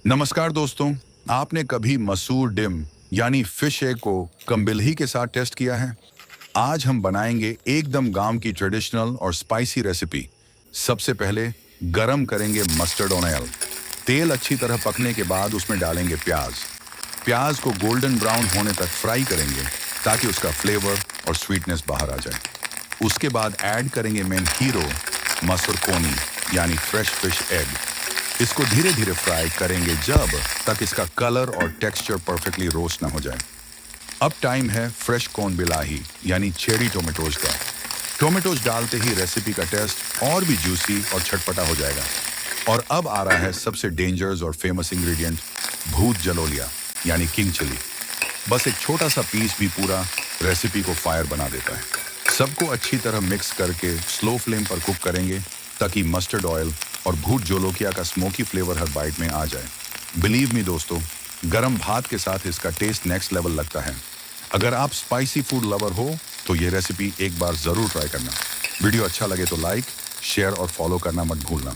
नमस्कार दोस्तों, आपने कभी मसूर डिम यानी फिश एग को कम्बिल्ही के साथ टेस्ट किया है? आज हम बनाएंगे एकदम गांव की ट्रेडिशनल और स्पाइसी रेसिपी। सबसे पहले गरम करेंगे मस्टर्ड ऑयल। तेल अच्छी तरह पकने के बाद उसमें डालेंगे प्याज। प्याज को गोल्डन ब्राउन होने तक फ्राई करेंगे ताकि उसका फ्लेवर और स्वीटनेस बाहर आ जाए। उसके बाद ऐड करेंगे मेन हीरो मसूर कोनी यानी फ्रेश फिश एग। इसको धीरे धीरे फ्राई करेंगे जब तक इसका कलर और टेक्सचर परफेक्टली रोस्ट ना हो जाए। अब टाइम है फ्रेश कॉर्न बिलाही यानी चेरी टोमेटोज का। टोमेटोज डालते ही रेसिपी का टेस्ट और भी जूसी और छटपटा हो जाएगा। और अब आ रहा है सबसे डेंजरस और फेमस इंग्रेडिएंट, भूत जलोलिया यानी किंग चिली। बस एक छोटा सा पीस भी पूरा रेसिपी को फायर बना देता है। सबको अच्छी तरह मिक्स करके स्लो फ्लेम पर कुक करेंगे ताकि मस्टर्ड ऑयल और भूत जोलोकिया का स्मोकी फ्लेवर हर बाइट में आ जाए। बिलीव मी दोस्तों, गरम भात के साथ इसका टेस्ट नेक्स्ट लेवल लगता है। अगर आप स्पाइसी फूड लवर हो तो ये रेसिपी एक बार जरूर ट्राई करना। वीडियो अच्छा लगे तो लाइक, शेयर और फॉलो करना मत भूलना।